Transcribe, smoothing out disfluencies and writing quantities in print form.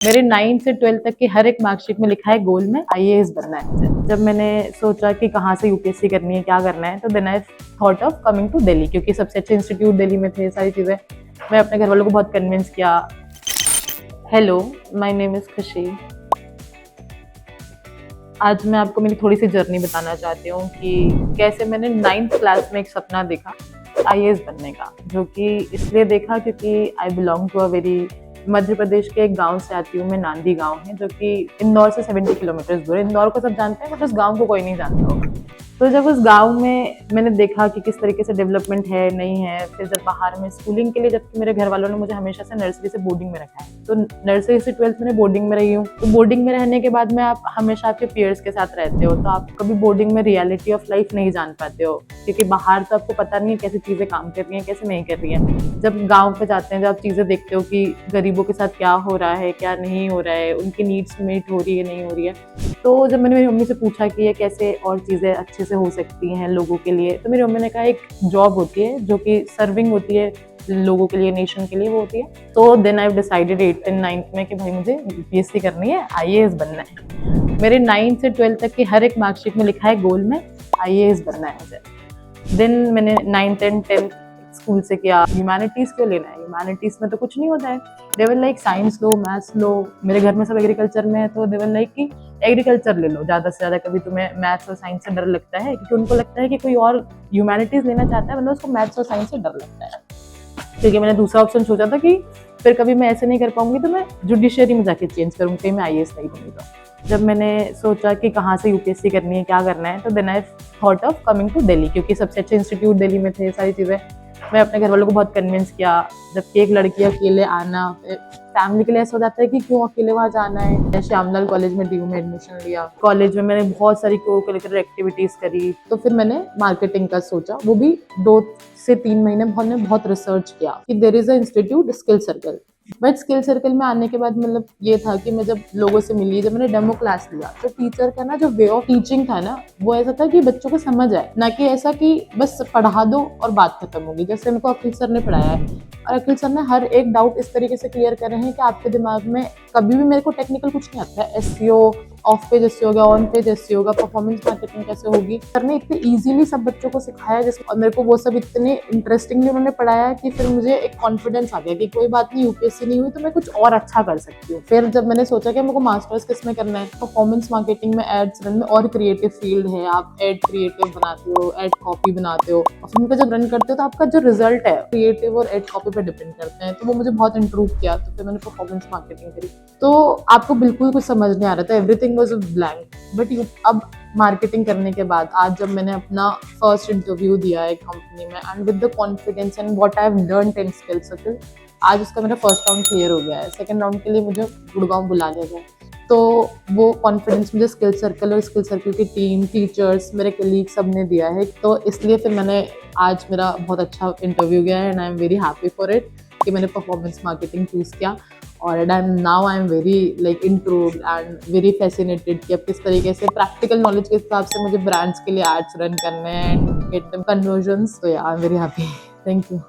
मेरे 9th से 12th तक की हर एक मार्कशीट में लिखा है गोल में आईएएस बनना है मुझे। जब मैंने सोचा कि कहाँ से यूपीएससी करनी है, क्या करना है, तो then I thought of coming to Delhi, क्योंकि सबसे अच्छे इंस्टीट्यूट दिल्ली में थे, सारी चीज़ें। मैं अपने घर वालों को बहुत कन्विंस किया। हेलो, माय नेम इज़ खुशी। आज मैं आपको मेरी थोड़ी सी जर्नी बताना चाहती हूँ कि कैसे मैंने 9th क्लास में एक सपना देखा आईएएस बनने का, जो कि इसलिए देखा क्योंकि I belong to a very Madhya Pradesh के एक गांव से आती हूँ मैं। नांदी गांव है जो कि इंदौर से 70 किलोमीटर दूर है। इंदौर को सब जानते हैं बट उस गांव को कोई नहीं जानता होगा। तो जब उस गांव में मैंने देखा कि किस तरीके से डेवलपमेंट है, नहीं है, फिर जब बाहर में स्कूलिंग के लिए, जबकि मेरे घर वालों ने मुझे हमेशा से नर्सरी से बोर्डिंग में रखा है, तो नर्सरी से 12th मैंने बोर्डिंग में रही हूँ। तो बोर्डिंग में रहने के बाद में आप हमेशा आपके पीयर्स के साथ रहते हो, तो आप कभी बोर्डिंग में रियलिटी ऑफ लाइफ नहीं जान पाते हो, क्योंकि बाहर तो आपको पता नहीं है कैसी चीज़ें काम कर रही हैं, कैसे नहीं कर रही हैं। जब गाँव पे जाते हैं, जब आप चीज़ें देखते हो कि गरीबों के साथ क्या हो रहा है, क्या नहीं हो रहा है, उनकी नीड्स मीट हो रही है, नहीं हो रही है। तो जब मैंने मेरी मम्मी से पूछा कि ये कैसे और चीज़ें अच्छे से हो सकती हैं लोगों के लिए, तो मेरी मम्मी ने कहा एक जॉब होती है जो कि सर्विंग होती है लोगों के लिए, नेशन के लिए वो होती है। तो then I decided 8th and 9th में कि भाई मुझे यूपीएससी करनी है, आईएएस बनना है। मेरे 9th से 12th तक की हर एक मार्कशीट में लिखा है गोल में आईएएस बनना है मुझे। देन मैंने 9th एंड 10th स्कूल से किया। ह्यूमैनिटीज़ क्यों लेना है, ह्यूमैनिटीज़ में तो कुछ नहीं होता है। दे वर लाइक साइंस लो, मैथ्स लो। मेरे घर में सब एग्रीकल्चर में है, तो दे वर लाइक कि एग्रीकल्चर ले लो ज़्यादा से ज़्यादा। कभी तुम्हें मैथ्स और साइंस से डर लगता है, क्योंकि उनको लगता है कि कोई और ह्यूमैनिटीज़ लेना चाहता है, मतलब उसको मैथ्स और साइंस से डर लगता है। क्योंकि मैंने दूसरा ऑप्शन सोचा था कि फिर कभी मैं ऐसे नहीं कर पाऊंगी, तो मैं जुडिशियरी में जाके चेंज करूँगी, कहीं मैं आईएएस नहीं बनूंगी। तो जब मैंने सोचा कि कहाँ से यूपीएससी करनी है, क्या करना है, तो then I thought of coming to Delhi, क्योंकि सबसे अच्छे इंस्टीट्यूट दिल्ली में थे, सारी चीज़ें। मैं अपने घर वालों को बहुत कन्विंस किया। जबकि एक लड़की अकेले आना, फैमिली के लिए ऐसा हो जाता है कि क्यों अकेले वहाँ जाना है। श्यामलाल कॉलेज में डीयू में एडमिशन लिया। कॉलेज में मैंने बहुत सारी को करिकुलर एक्टिविटीज़ करी। तो फिर मैंने मार्केटिंग का सोचा, वो भी 2 से 3 महीने हमने बहुत रिसर्च किया कि there is a institute skill circle. But skill circle में आने के बाद मतलब ये था कि मैं जब लोगों से मिली, जब मैंने डेमो क्लास लिया, तो टीचर का ना जो वे ऑफ टीचिंग था ना, वो ऐसा था कि बच्चों को समझ आए, ना कि ऐसा कि बस पढ़ा दो और बात खत्म होगी, जैसे मेरे को अखिल सर ने पढ़ाया है। और अखिल सर ने हर एक डाउट इस तरीके से क्लियर कर रहे हैं कि आपके दिमाग में कभी भी, मेरे को टेक्निकल कुछ नहीं आता है, एसईओ, ऑफ पेज एसईओ होगा, ऑन पेज एसईओ होगा, परफॉर्मेंस मार्केटिंग कैसे होगी, सर ने इतने इजीली सब बच्चों को सिखाया जिसको, और मेरे को वो सब इतने इंटरेस्टिंगली उन्होंने पढ़ाया कि फिर मुझे एक कॉन्फिडेंस आ गया कि कोई बात नहीं, यूपीएससी नहीं हुई तो मैं कुछ और अच्छा कर सकती हूँ। फिर जब मैंने सोचा कि मेरे को मास्टर्स किस में करना है, परफॉर्मेंस मार्केटिंग में, एड्स रन में, और क्रिएटिव फील्ड है, आप एड क्रिएटिव बनाते हो, एड कॉपी बनाते हो, और फिर उनका जब रन करते हो तो आपका जो रिजल्ट है क्रिएटिव और एड कॉपी पे डिपेंड करते हैं। तो वो मुझे बहुत इंप्रूव किया। तो फिर मैंने परफॉर्मेंस मार्केटिंग करी। तो आपको बिल्कुल कुछ समझ नहीं आ रहा था, एवरीथिंग वाज ब्लैंक। बट अब मार्केटिंग करने के बाद, आज जब मैंने अपना फर्स्ट इंटरव्यू दिया है कंपनी में, and with the confidence and what I have learned in skill circle, आज उसका मेरा फर्स्ट राउंड क्लियर हो गया है। सेकंड राउंड के लिए मुझे गुड़गांव बुला लिया गया। तो वो कॉन्फिडेंस मुझे स्किल सर्कल और स्किल सर्कल की टीम, टीचर्स, मेरे कलीग सब ने दिया है। तो इसलिए फिर मैंने, आज मेरा बहुत अच्छा इंटरव्यू गया है, and I am very happy for it कि मैंने परफॉर्मेंस मार्केटिंग चूज़ किया। और आई am very like intrude and very fascinated कि अब किस तरीके से प्रैक्टिकल नॉलेज के हिसाब से मुझे ब्रांड्स के लिए एड्स रन करने हैं एंड गेट देम कन्वर्जन्स। तो I am very happy. Thank you.